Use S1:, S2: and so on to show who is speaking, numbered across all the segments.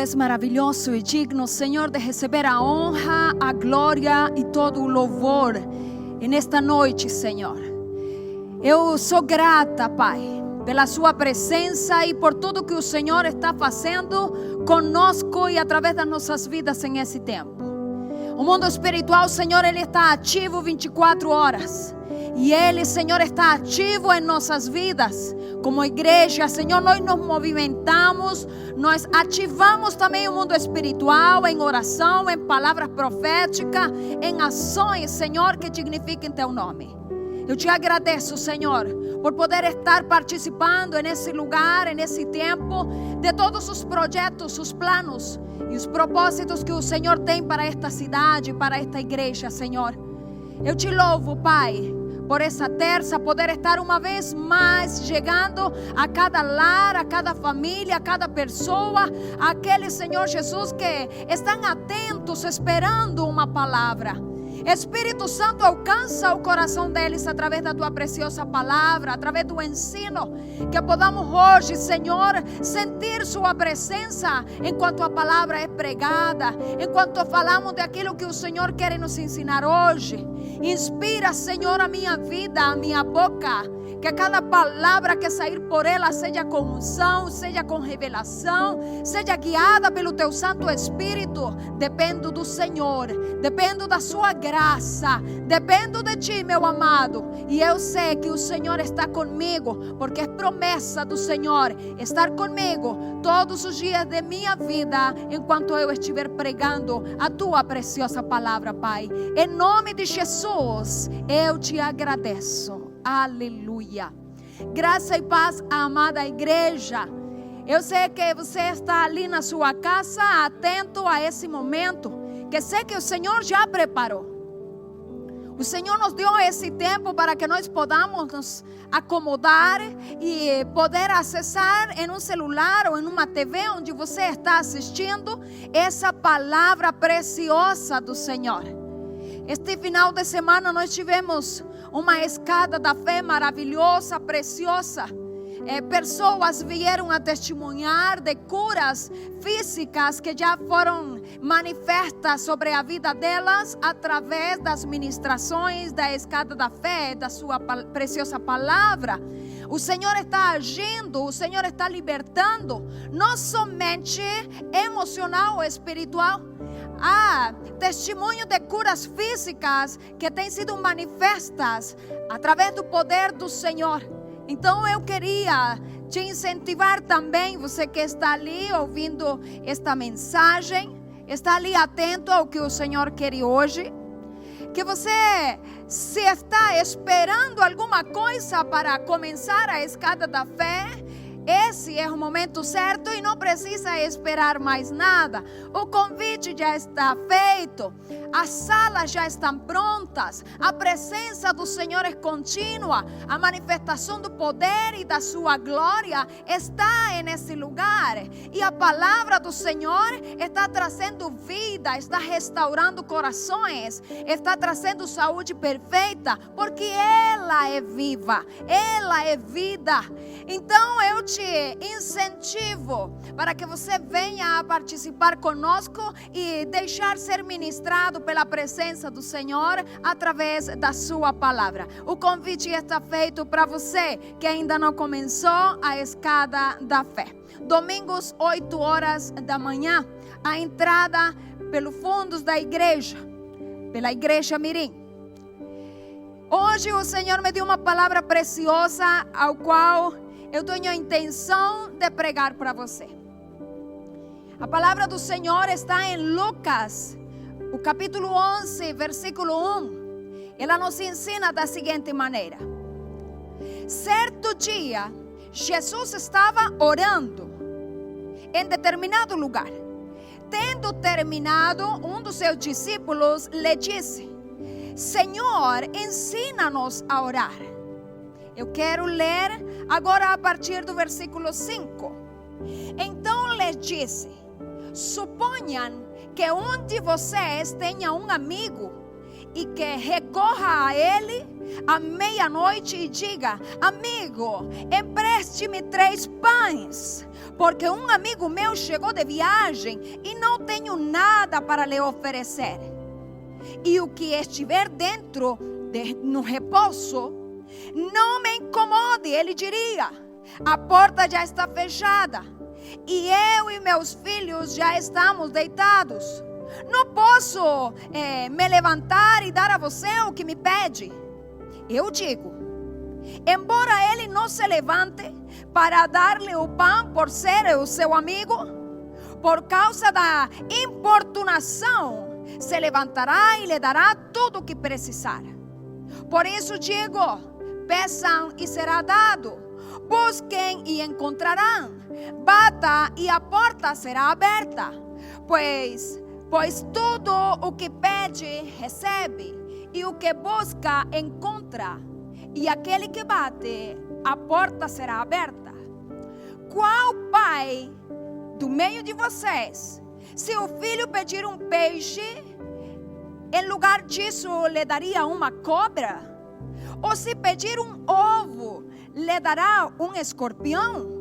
S1: és maravilhoso e digno, Senhor, de receber a honra, a glória e todo o louvor nesta noite, Senhor. Eu sou grata, Pai, pela sua presença e por tudo que o Senhor está fazendo conosco e através das nossas vidas em esse tempo. O mundo espiritual, Senhor, ele está ativo 24 horas. E Ele, Senhor, está ativo em nossas vidas. Como igreja, Senhor, nós nos movimentamos, nós ativamos também o mundo espiritual em oração, em palavras proféticas, em ações, Senhor, que dignifiquem Teu nome. Eu te agradeço, Senhor, por poder estar participando nesse lugar, nesse tempo, de todos os projetos, os planos e os propósitos que o Senhor tem para esta cidade, para esta igreja, Senhor. Eu te louvo, Pai, por essa terça, poder estar uma vez mais chegando a cada lar, a cada família, a cada pessoa, aqueles, Senhor Jesus, que estão atentos, esperando uma palavra. Espírito Santo, alcança o coração deles através da Tua preciosa palavra, através do ensino, que podamos hoje, Senhor, sentir Sua presença enquanto a palavra é pregada, enquanto falamos daquilo que o Senhor quer nos ensinar hoje. Inspira, Senhor, a minha vida, a minha boca, que cada palavra que sair por ela seja com unção, seja com revelação, seja guiada pelo Teu Santo Espírito. Dependo do Senhor, dependo da Sua graça, dependo de Ti, meu amado. E eu sei que o Senhor está comigo, porque é promessa do Senhor estar comigo todos os dias de minha vida, enquanto eu estiver pregando a Tua preciosa palavra, Pai. Em nome de Jesus, eu Te agradeço. Aleluia. Graça e paz, amada igreja. Eu sei que você está ali na sua casa, atento a esse momento, que sei que o Senhor já preparou. O Senhor nos deu esse tempo para que nós podamos nos acomodar e poder acessar em um celular ou em uma TV onde você está assistindo essa palavra preciosa do Senhor. Este final de semana nós tivemos uma escada da fé maravilhosa, preciosa. Pessoas vieram a testemunhar de curas físicas que já foram manifestas sobre a vida delas através das ministrações da escada da fé, da sua preciosa palavra. O Senhor está agindo, o Senhor está libertando, não somente emocional ou espiritual. Há testemunho de curas físicas que têm sido manifestas através do poder do Senhor. Então eu queria te incentivar também, você que está ali ouvindo esta mensagem, está ali atento ao que o Senhor quer hoje, que você, se está esperando alguma coisa para começar a escada da fé, esse é o momento certo e não precisa esperar mais nada. O convite já está feito, as salas já estão prontas, a presença do Senhor é contínua, a manifestação do poder e da sua glória está nesse lugar. E a palavra do Senhor está trazendo vida, está restaurando corações, está trazendo saúde perfeita, porque ela é viva, ela é vida. Então eu te incentivo para que você venha a participar conosco e deixar ser ministrado pela presença do Senhor através da sua palavra. O convite está feito para você que ainda não começou a escada da fé. Domingos, 8 horas da manhã, a entrada pelos fundos da igreja, pela igreja Mirim. Hoje o Senhor me deu uma palavra preciosa, ao qual eu tenho a intenção de pregar para você. A palavra do Senhor está em Lucas, o capítulo 11, versículo 1. Ela nos ensina da seguinte maneira: certo dia, Jesus estava orando em determinado lugar. Tendo terminado, um dos seus discípulos lhe disse: Senhor, ensina-nos a orar. Eu quero ler agora a partir do versículo 5. Então lhes disse: suponham que um de vocês tenha um amigo e que recorra a ele à meia-noite e diga: amigo, empreste-me 3 pães, porque um amigo meu chegou de viagem e não tenho nada para lhe oferecer. E o que estiver dentro no repouso, não me incomode, ele diria: a porta já está fechada e eu e meus filhos já estamos deitados. Não posso me levantar e dar a você o que me pede. Eu digo, embora ele não se levante para dar-lhe o pão por ser o seu amigo, por causa da importunação, se levantará e lhe dará tudo o que precisar. Por isso digo, peçam e será dado, busquem e encontrarão, bata e a porta será aberta. Pois tudo o que pede, recebe, e o que busca, encontra, e aquele que bate, a porta será aberta. Qual pai do meio de vocês, se o filho pedir um peixe, em lugar disso lhe daria uma cobra? Ou se pedir um ovo, lhe dará um escorpião?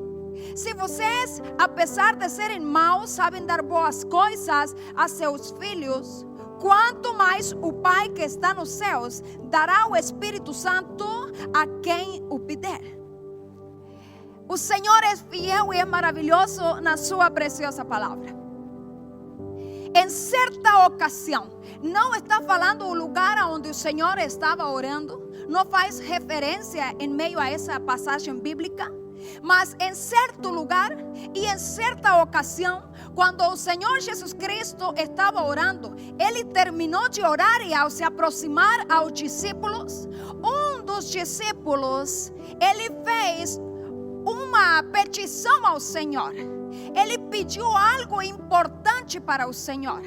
S1: Se vocês, apesar de serem maus, sabem dar boas coisas a seus filhos, quanto mais o Pai que está nos céus dará o Espírito Santo a quem o pedir. O Senhor é fiel e é maravilhoso na sua preciosa palavra. Em certa ocasião, não está falando o lugar onde o Senhor estava orando, não faz referência em meio a essa passagem bíblica, mas em certo lugar e em certa ocasião, quando o Senhor Jesus Cristo estava orando, ele terminou de orar e ao se aproximar aos discípulos, um dos discípulos, ele fez uma petição ao Senhor. Ele pediu algo importante para o Senhor.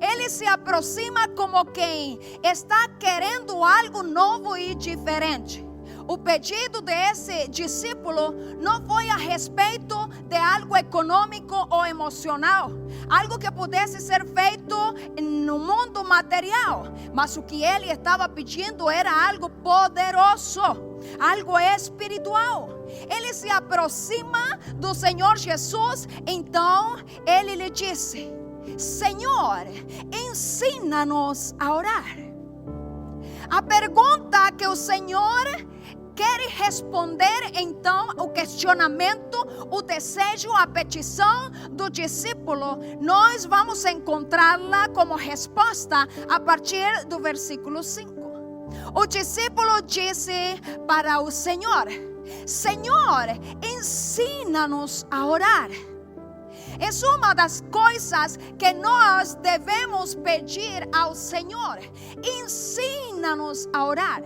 S1: Ele se aproxima como quem está querendo algo novo e diferente. O pedido desse discípulo não foi a respeito de algo econômico ou emocional, algo que pudesse ser feito no mundo material, mas o que ele estava pedindo era algo poderoso, algo espiritual. Ele se aproxima do Senhor Jesus, então ele lhe disse: Senhor, ensina-nos a orar. A pergunta que o Senhor quer responder, então, o questionamento, o desejo, a petição do discípulo, nós vamos encontrá-la como resposta a partir do versículo 5. O discípulo disse para o Senhor: Senhor, ensina-nos a orar. É uma das coisas que nós devemos pedir ao Senhor. Ensina-nos a orar.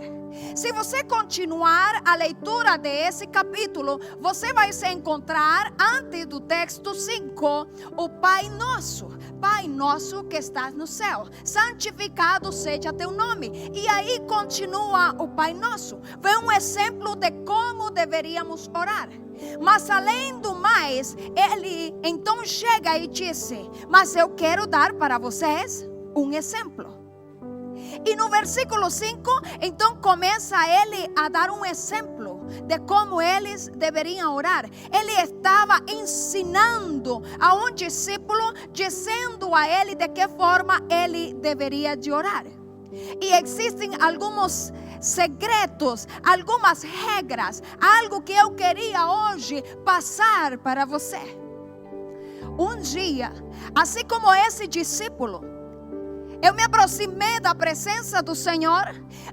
S1: Se você continuar a leitura desse capítulo, você vai se encontrar antes do texto 5, o Pai Nosso. Pai nosso que estás no céu, santificado seja teu nome. E aí continua o Pai Nosso. Vem um exemplo de como deveríamos orar. Mas além do mais, ele então chega e disse: mas eu quero dar para vocês um exemplo. E no versículo 5, então começa ele a dar um exemplo de como eles deveriam orar. Ele estava ensinando a um discípulo, dizendo a ele de que forma ele deveria de orar. E existem alguns segredos, algumas regras, algo que eu queria hoje passar para você. Um dia, assim como esse discípulo, eu me aproximei da presença do Senhor,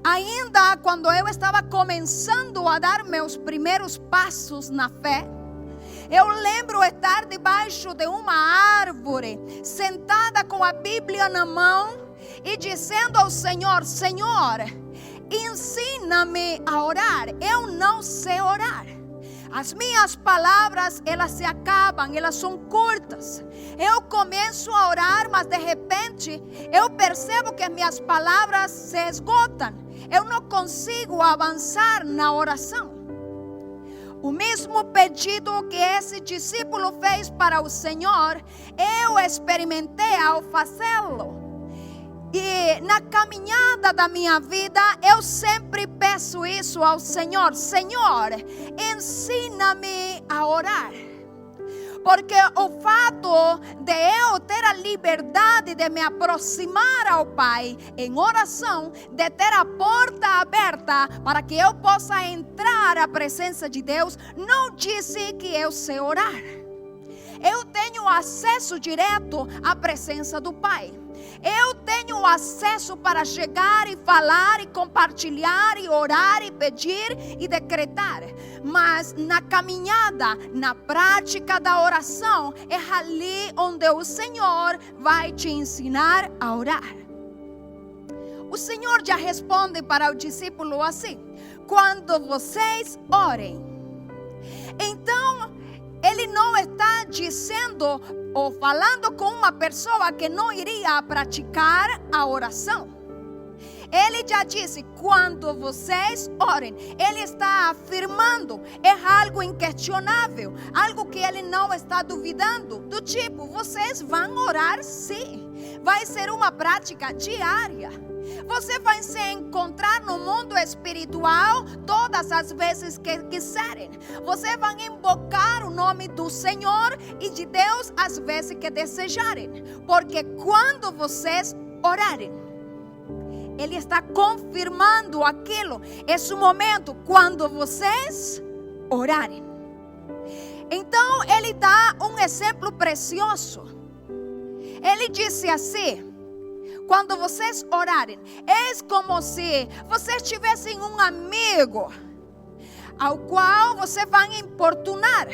S1: ainda quando eu estava começando a dar meus primeiros passos na fé. Eu lembro estar debaixo de uma árvore, sentada com a Bíblia na mão e dizendo ao Senhor: Senhor, ensina-me a orar, eu não sei orar. As minhas palavras, elas se acabam, elas são curtas. Eu começo a orar, mas de repente eu percebo que minhas palavras se esgotam. Eu não consigo avançar na oração. O mesmo pedido que esse discípulo fez para o Senhor, eu experimentei ao fazê-lo. E na caminhada da minha vida, eu sempre peço isso ao Senhor: Senhor, ensina-me a orar. Porque o fato de eu ter a liberdade de me aproximar ao Pai em oração, de ter a porta aberta para que eu possa entrar à presença de Deus, não disse que eu sei orar. Eu tenho acesso direto à presença do Pai. Eu tenho acesso para chegar e falar e compartilhar e orar e pedir e decretar. Mas na caminhada, na prática da oração, é ali onde o Senhor vai te ensinar a orar. O Senhor já responde para o discípulo assim: quando vocês orem. Então, Ele não está dizendo ou falando com uma pessoa que não iria praticar a oração. Ele já disse: quando vocês orem. Ele está afirmando, é algo inquestionável, algo que ele não está duvidando. Do tipo, vocês vão orar sim. Vai ser uma prática diária. Você vai se encontrar no mundo espiritual todas as vezes que quiserem. Você vai invocar o nome do Senhor e de Deus as vezes que desejarem. Porque quando vocês orarem, Ele está confirmando aquilo. Esse momento, quando vocês orarem. Então, Ele dá um exemplo precioso. Ele disse assim: quando vocês orarem, é como se vocês tivessem um amigo ao qual você vai importunar,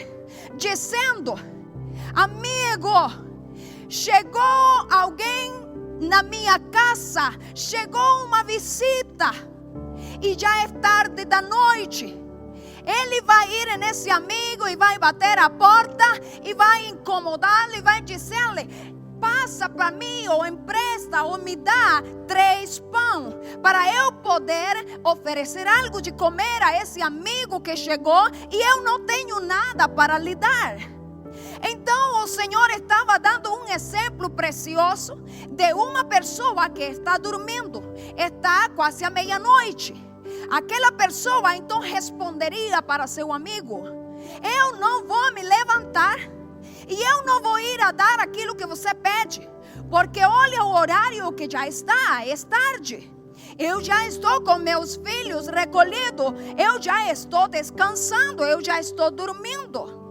S1: dizendo: amigo, chegou alguém na minha casa, chegou uma visita e já é tarde da noite. Ele vai ir nesse amigo e vai bater a porta e vai incomodá-lo e vai dizer-lhe: passa para mim, ou empresta, ou me dá 3 pão, para eu poder oferecer algo de comer a esse amigo que chegou e eu não tenho nada para lhe dar. Então o Senhor estava dando um exemplo precioso de uma pessoa que está dormindo, está quase à meia-noite. Aquela pessoa então responderia para seu amigo: eu não vou me levantar e eu não vou ir a dar aquilo que você pede, porque olha o horário que já está, é tarde. Eu já estou com meus filhos recolhidos, eu já estou descansando, eu já estou dormindo.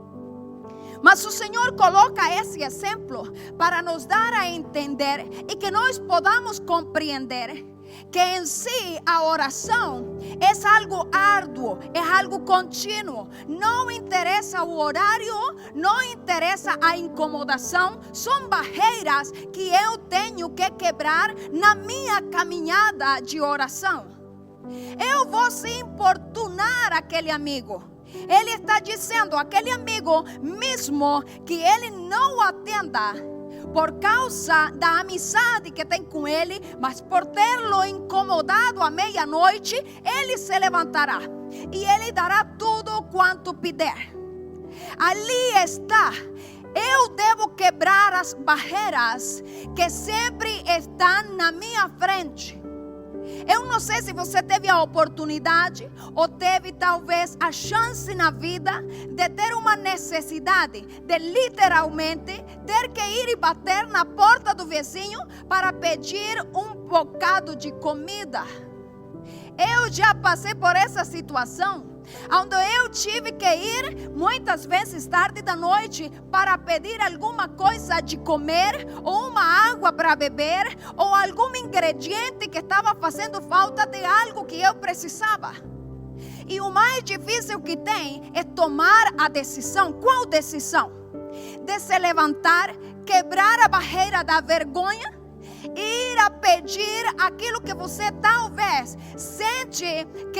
S1: Mas o Senhor coloca esse exemplo para nos dar a entender e que nós podamos compreender que em si a oração é algo árduo, é algo contínuo. Não interessa o horário, não interessa a incomodação. São barreiras que eu tenho que quebrar na minha caminhada de oração. Eu vou se importunar aquele amigo. Ele está dizendo, aquele amigo mesmo que ele não atenda por causa da amizade que tem com ele, mas por tê-lo incomodado à meia-noite, ele se levantará e ele dará tudo quanto pedir. Ali está. Eu devo quebrar as barreiras que sempre estão na minha frente. Eu não sei se você teve a oportunidade ou teve talvez a chance na vida de ter uma necessidade de literalmente ter que ir e bater na porta do vizinho para pedir um bocado de comida. Eu já passei por essa situação, onde eu tive que ir muitas vezes tarde da noite para pedir alguma coisa de comer, ou uma água para beber, ou algum ingrediente que estava fazendo falta de algo que eu precisava. E o mais difícil que tem é tomar a decisão. Qual decisão? De se levantar, quebrar a barreira da vergonha, ir a pedir aquilo que você talvez sente que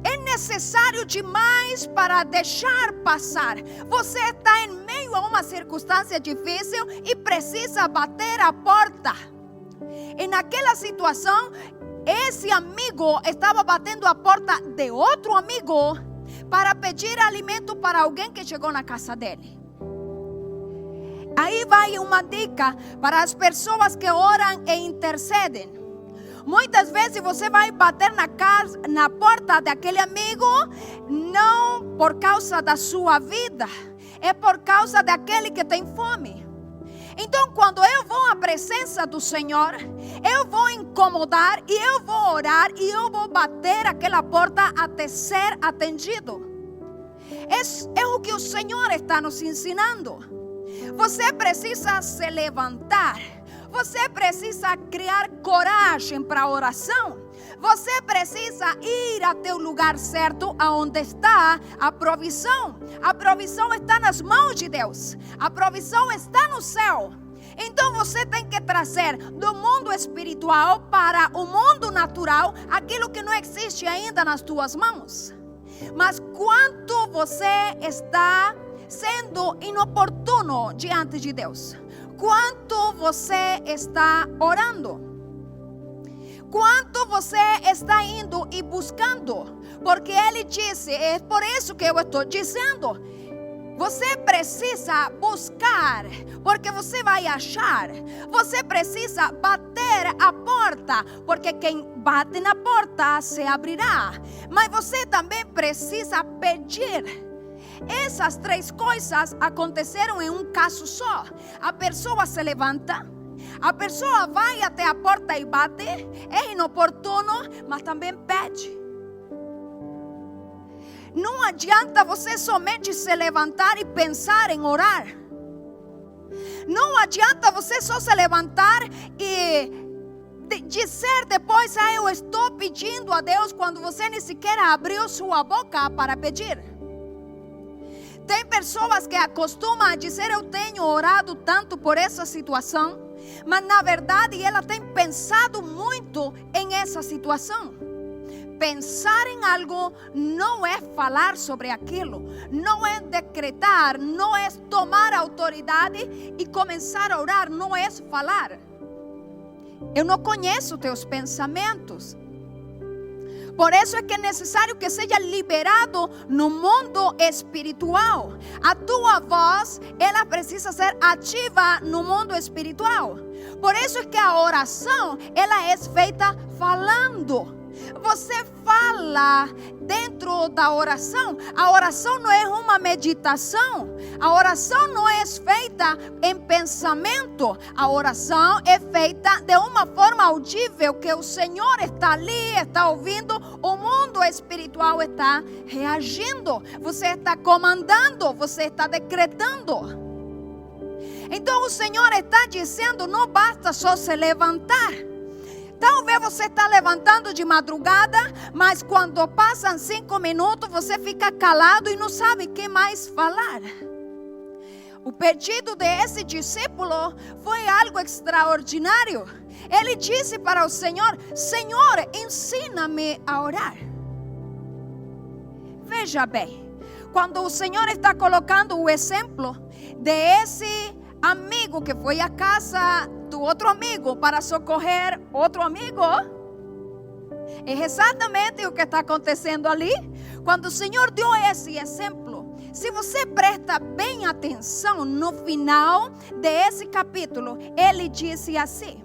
S1: é necessário demais para deixar passar. Você está em meio a uma circunstância difícil e precisa bater a porta. E naquela situação, esse amigo estava batendo a porta de outro amigo para pedir alimento para alguém que chegou na casa dele. Aí vai uma dica para as pessoas que oram e intercedem. Muitas vezes você vai bater na porta daquele amigo, não por causa da sua vida, é por causa daquele que tem fome. Então, quando eu vou à presença do Senhor, eu vou incomodar e eu vou orar e eu vou bater aquela porta até ser atendido. É o que o Senhor está nos ensinando. Você precisa se levantar. Você precisa criar coragem para a oração. Você precisa ir até o lugar certo, aonde está a provisão. A provisão está nas mãos de Deus. A provisão está no céu. Então você tem que trazer do mundo espiritual para o mundo natural aquilo que não existe ainda nas tuas mãos. Mas quanto você está sendo inoportuno diante de Deus? Quanto você está orando? Quanto você está indo e buscando? Porque Ele disse, é por isso que eu estou dizendo, você precisa buscar, porque você vai achar. Você precisa bater a porta, porque quem bate na porta se abrirá. Mas você também precisa pedir. Essas três coisas aconteceram em um caso só. A pessoa se levanta, a pessoa vai até a porta e bate, é inoportuno, mas também pede. Não adianta você somente se levantar e pensar em orar. Não adianta você só se levantar e dizer depois, eu estou pedindo a Deus, quando você nem sequer abriu sua boca para pedir. Tem pessoas que acostumam a dizer, eu tenho orado tanto por essa situação, mas na verdade ela tem pensado muito em essa situação. Pensar em algo não é falar sobre aquilo, não é decretar, não é tomar autoridade e começar a orar, não é falar. Eu não conheço teus pensamentos. Por isso é que é necessário que seja liberado no mundo espiritual. A tua voz, ela precisa ser ativa no mundo espiritual. Por isso é que a oração, ela é feita falando. Você fala dentro da oração. A oração não é uma meditação. A oração não é feita em pensamento. A oração é feita de uma forma audível, que o Senhor está ali, está ouvindo. O mundo espiritual está reagindo. Você está comandando, você está decretando. Então o Senhor está dizendo, não basta só se levantar. Talvez você está levantando de madrugada, mas quando passam 5 minutos, você fica calado e não sabe o que mais falar. O pedido desse discípulo foi algo extraordinário. Ele disse para o Senhor, Senhor, ensina-me a orar. Veja bem, quando o Senhor está colocando o exemplo desse amigo que foi à casa do outro amigo para socorrer outro amigo, é exatamente o que está acontecendo ali. Quando o Senhor deu esse exemplo, se você presta bem atenção no final desse capítulo, Ele disse assim: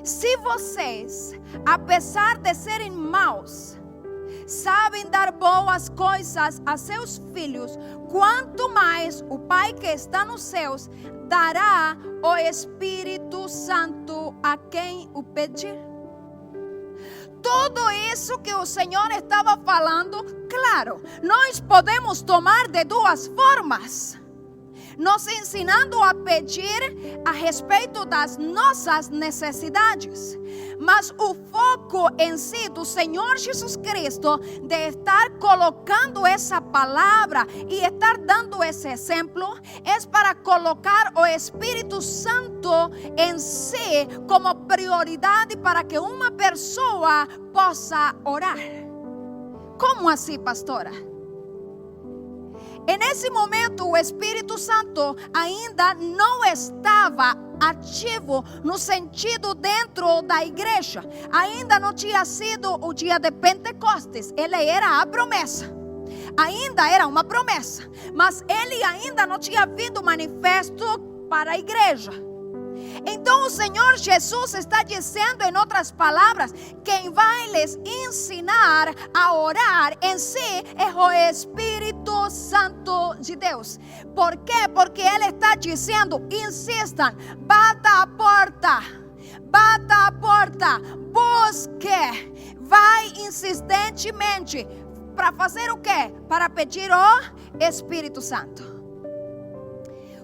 S1: se vocês, apesar de serem maus, sabem dar boas coisas a seus filhos, quanto mais o Pai que está nos céus dará o Espírito Santo a quem o pedir. Tudo isso que o Senhor estava falando, claro, nós podemos tomar de duas formas. Nos ensinando a pedir a respeito das nossas necessidades. Mas o foco em si do Senhor Jesus Cristo, de estar colocando essa palavra e estar dando esse exemplo, é para colocar o Espírito Santo em si como prioridade para que uma pessoa possa orar. Como assim, pastora? E nesse momento o Espírito Santo ainda não estava ativo no sentido dentro da igreja. Ainda não tinha sido o dia de Pentecostes. Ele era a promessa. ainda era uma promessa, mas ele ainda não tinha vindo manifesto para a igreja. Então o Senhor Jesus está dizendo, em outras palavras, quem vai lhes ensinar a orar em si é o Espírito Santo de Deus. Por quê? Porque Ele está dizendo, insistam, bata a porta, busque, vai insistentemente, para fazer o quê? Para pedir o Espírito Santo.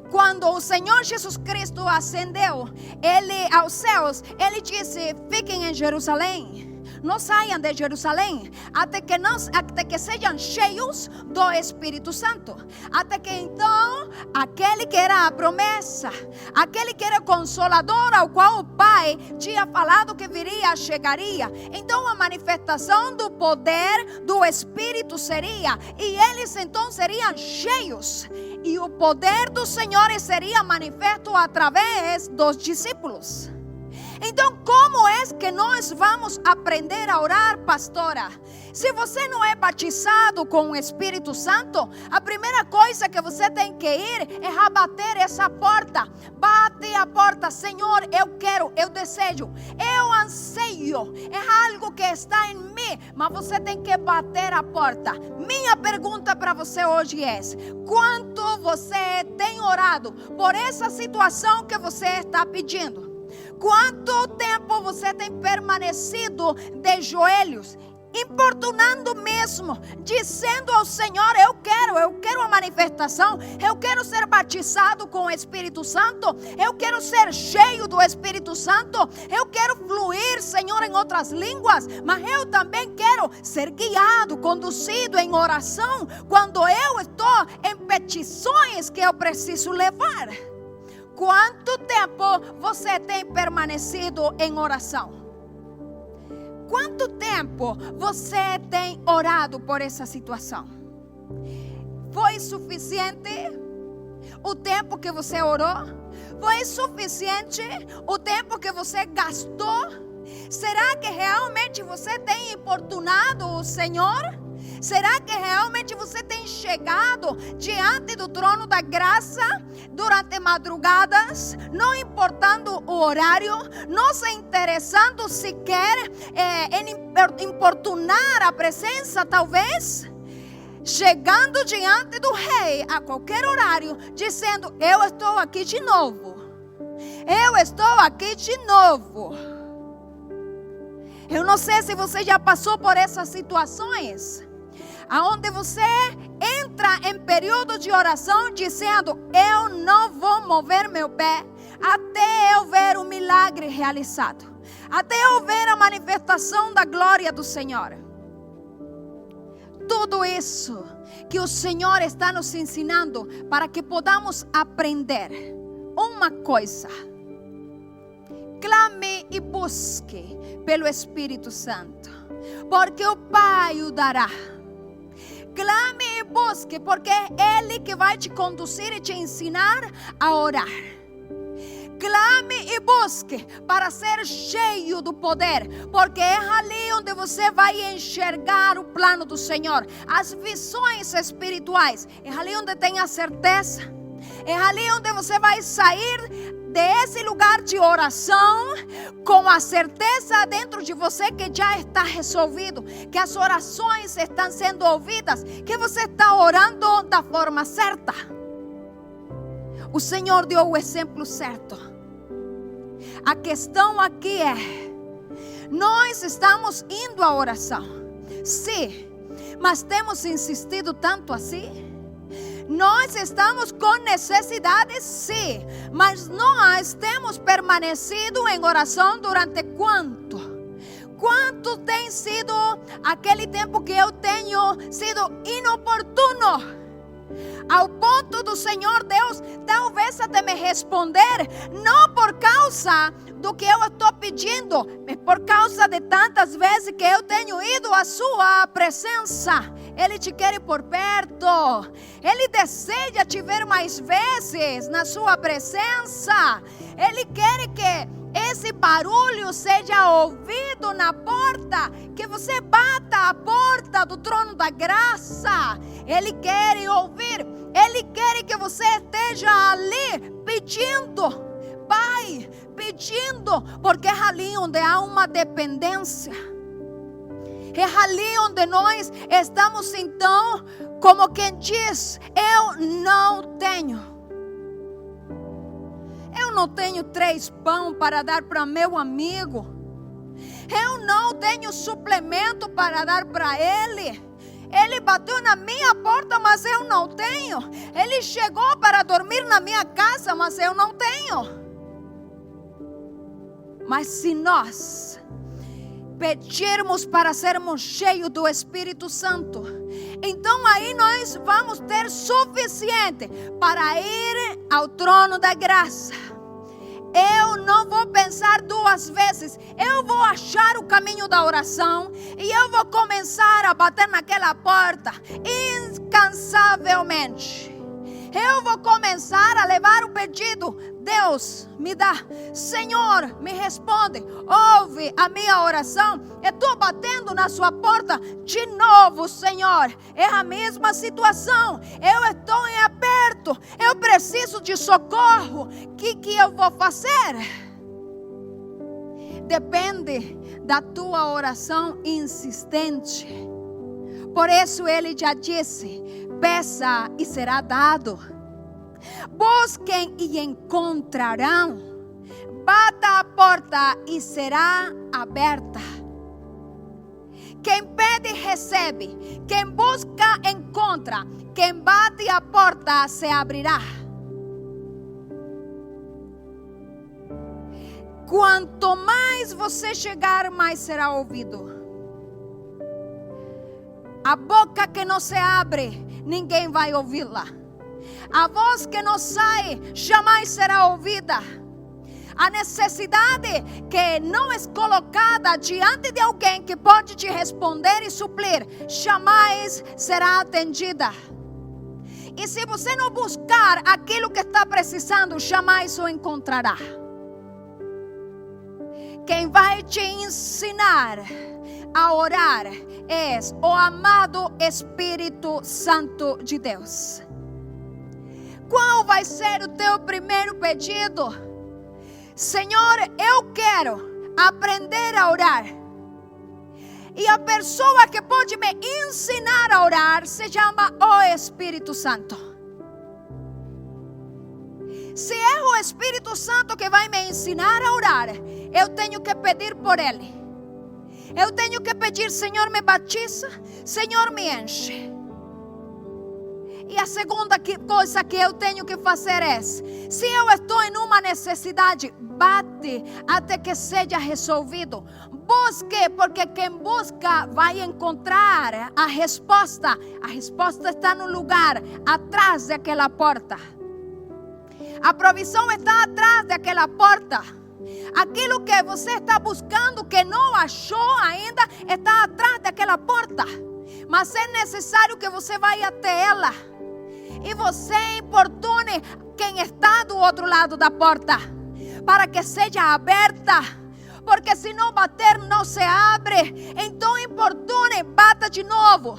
S1: Quando o Senhor Jesus Cristo ascendeu ele aos céus, ele disse: fiquem em Jerusalém, não saiam de Jerusalém até que sejam cheios do Espírito Santo. Até que então, aquele que era a promessa, aquele que era consolador, ao qual o Pai tinha falado que viria, chegaria. Então a manifestação do poder do Espírito seria, e eles então seriam cheios. E o poder do Senhor seria manifesto através dos discípulos. Então, como é que nós vamos aprender a orar, pastora? Se você não é batizado com o Espírito Santo, a primeira coisa que você tem que ir é a bater essa porta. Bate a porta: Senhor, eu quero, eu desejo, eu anseio. É algo que está em mim, mas você tem que bater a porta. Minha pergunta para você hoje é: quanto você tem orado por essa situação que você está pedindo? Quanto tempo você tem permanecido de joelhos, importunando mesmo, dizendo ao Senhor: eu quero a manifestação, eu quero ser batizado com o Espírito Santo, eu quero ser cheio do Espírito Santo, eu quero fluir, Senhor, em outras línguas, mas eu também quero ser guiado, conduzido em oração, quando eu estou em petições que eu preciso levar. Quanto tempo você tem permanecido em oração? Quanto tempo você tem orado por essa situação? Foi suficiente o tempo que você orou? Foi suficiente o tempo que você gastou? Será que realmente você tem importunado o Senhor? Será que realmente você tem chegado diante do trono da graça durante madrugadas, não importando o horário, não se interessando sequer em importunar a presença, talvez? Chegando diante do rei a qualquer horário, dizendo: eu estou aqui de novo, eu estou aqui de novo. Eu não sei se você já passou por essas situações, aonde você entra em período de oração dizendo: eu não vou mover meu pé até eu ver o milagre realizado, até eu ver a manifestação da glória do Senhor. Tudo isso que o Senhor está nos ensinando para que podamos aprender uma coisa: clame e busque pelo Espírito Santo, porque o Pai o dará. Clame e busque, porque é Ele que vai te conduzir e te ensinar a orar. Clame e busque para ser cheio do poder, porque é ali onde você vai enxergar o plano do Senhor, as visões espirituais. É ali onde tem a certeza, é ali onde você vai sair desse lugar de oração com a certeza dentro de você que já está resolvido, que as orações estão sendo ouvidas, que você está orando da forma certa. O Senhor deu o exemplo certo. A questão aqui é: nós estamos indo à oração, sim, mas temos insistido tanto assim? Nós estamos com necessidades, sim, mas nós temos permanecido em oração durante quanto? Quanto tem sido aquele tempo que eu tenho sido inoportuno, ao ponto do Senhor Deus talvez até me responder, não por causa do que eu estou pedindo, mas por causa de tantas vezes que eu tenho ido à sua presença. Ele te quer por perto, Ele deseja te ver mais vezes na sua presença. Ele quer que esse barulho seja ouvido na porta, que você bata a porta do trono da graça. Ele quer ouvir, Ele quer que você esteja ali pedindo, Pai, pedindo, porque é ali onde há uma dependência. É ali onde nós estamos então, como quem diz, eu não tenho 3 pães para dar para meu amigo. Eu não tenho suplemento para dar para ele. Ele bateu na minha porta, mas eu não tenho. Ele chegou para dormir na minha casa, mas eu não tenho. Mas se nós pedirmos para sermos cheios do Espírito Santo, então aí nós vamos ter suficiente para ir ao trono da graça. Eu não vou pensar 2 vezes. Eu vou achar o caminho da oração e eu vou começar a bater naquela porta incansavelmente. Eu vou começar a levar o pedido. Deus, me dá. Senhor, me responde. Ouve a minha oração. Eu estou batendo na sua porta de novo, Senhor. É a mesma situação. Eu estou em aperto. Eu preciso de socorro. O que eu vou fazer? Depende da tua oração insistente. Por isso ele já disse: peça e será dado. Busquem e encontrarão. Bata a porta e será aberta. Quem pede, recebe. Quem busca, encontra. Quem bate a porta, se abrirá. Quanto mais você chegar, mais será ouvido. A boca que não se abre, ninguém vai ouvi-la. A voz que não sai, jamais será ouvida. A necessidade que não é colocada diante de alguém que pode te responder e suprir, jamais será atendida. E se você não buscar aquilo que está precisando, jamais o encontrará. Quem vai te ensinar a orar é o amado Espírito Santo de Deus. Qual vai ser o teu primeiro pedido? Senhor, eu quero aprender a orar. E a pessoa que pode me ensinar a orar se chama o Espírito Santo. Se é o Espírito Santo que vai me ensinar a orar, eu tenho que pedir por Ele. Eu tenho que pedir: Senhor, me batiza, Senhor, me enche. E a segunda coisa que eu tenho que fazer é: se eu estou em uma necessidade, bate até que seja resolvido. Busque, porque quem busca vai encontrar a resposta. A resposta está no lugar atrás daquela porta. A provisão está atrás daquela porta. Aquilo que você está buscando, que não achou ainda, está atrás daquela porta. Mas é necessário que você vá até ela e você importune quem está do outro lado da porta, para que seja aberta. Porque se não bater, não se abre. Então importune, bata de novo.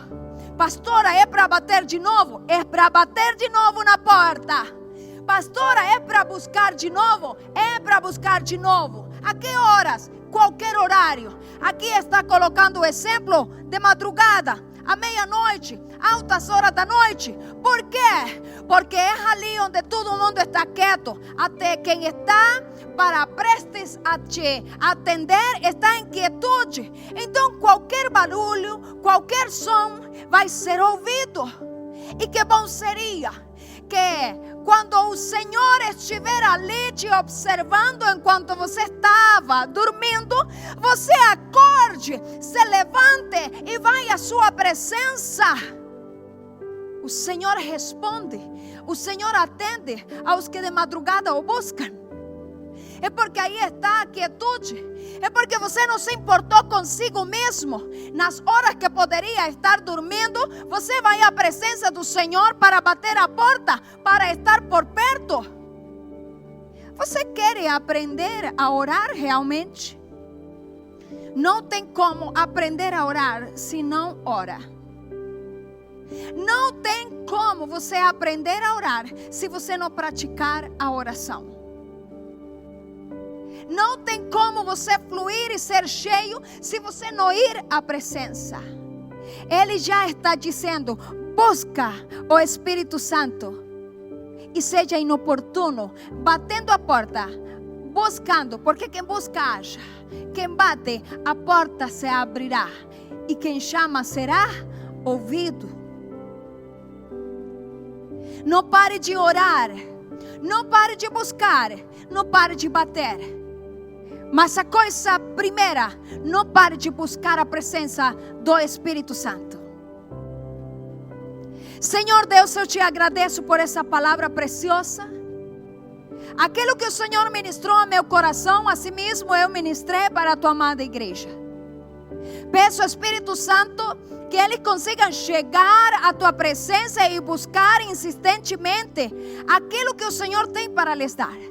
S1: Pastora, é para bater de novo? É para bater de novo na porta. Pastora, é para buscar de novo? É para buscar de novo. A que horas? Qualquer horário. Aqui está colocando o exemplo de madrugada, à meia-noite, altas horas da noite. Por quê? Porque é ali onde todo mundo está quieto. Até quem está para prestes a te atender está em quietude. Então qualquer barulho, qualquer som vai ser ouvido. E que bom seria que quando o Senhor estiver ali te observando enquanto você estava dormindo, você acorde, se levante e vai à sua presença. O Senhor responde, o Senhor atende aos que de madrugada o buscam. É porque aí está a quietude. É porque você não se importou consigo mesmo. Nas horas que poderia estar dormindo, você vai à presença do Senhor para bater a porta, para estar por perto. Você quer aprender a orar realmente? Não tem como aprender a orar se não ora. Não tem como você aprender a orar se você não praticar a oração. Não tem como você fluir e ser cheio se você não ir à presença. Ele já está dizendo: busca o Espírito Santo e seja inoportuno, batendo a porta, buscando, porque quem busca acha, quem bate a porta se abrirá e quem chama será ouvido. Não pare de orar, não pare de buscar, não pare de bater. Mas a coisa primeira, não pare de buscar a presença do Espírito Santo. Senhor Deus, eu te agradeço por essa palavra preciosa. Aquilo que o Senhor ministrou ao meu coração, assim mesmo eu ministrei para a tua amada igreja. Peço ao Espírito Santo que eles consigam chegar à tua presença e buscar insistentemente aquilo que o Senhor tem para lhes dar.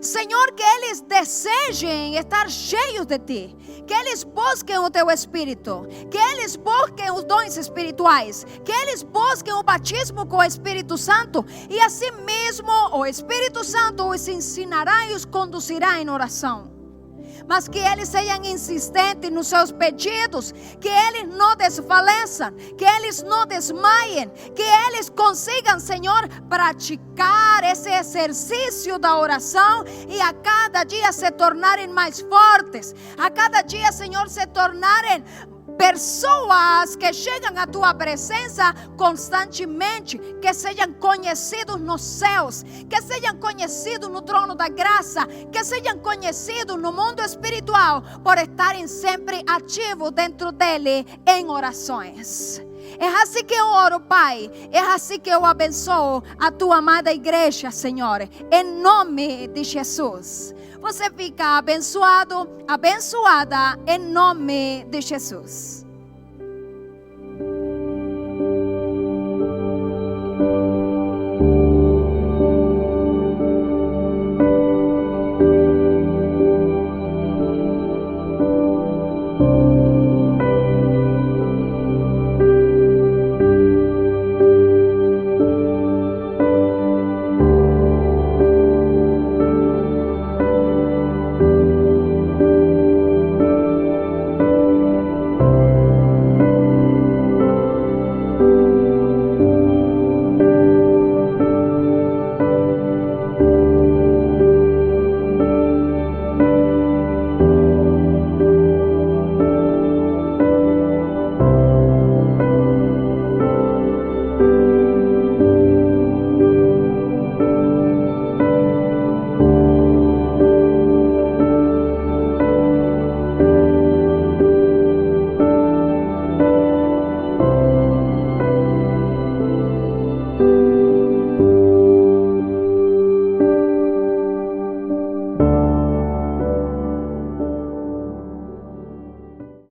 S1: Senhor, que eles desejem estar cheios de Ti, que eles busquem o Teu Espírito, que eles busquem os dons espirituais, que eles busquem o batismo com o Espírito Santo, e assim mesmo o Espírito Santo os ensinará e os conduzirá em oração. Mas que eles sejam insistentes nos seus pedidos, que eles não desfaleçam, que eles não desmaiem, que eles consigam, Senhor, praticar esse exercício da oração e a cada dia se tornarem mais fortes, a cada dia, Senhor, se tornarem pessoas que chegam à tua presença constantemente, que sejam conhecidos nos céus, que sejam conhecidos no trono da graça, que sejam conhecidos no mundo espiritual, por estarem sempre ativos dentro dele em orações. É assim que eu oro, Pai. É assim que eu abençoo a tua amada igreja, Senhor, em nome de Jesus. Você fica abençoado, abençoada em nome de Jesus.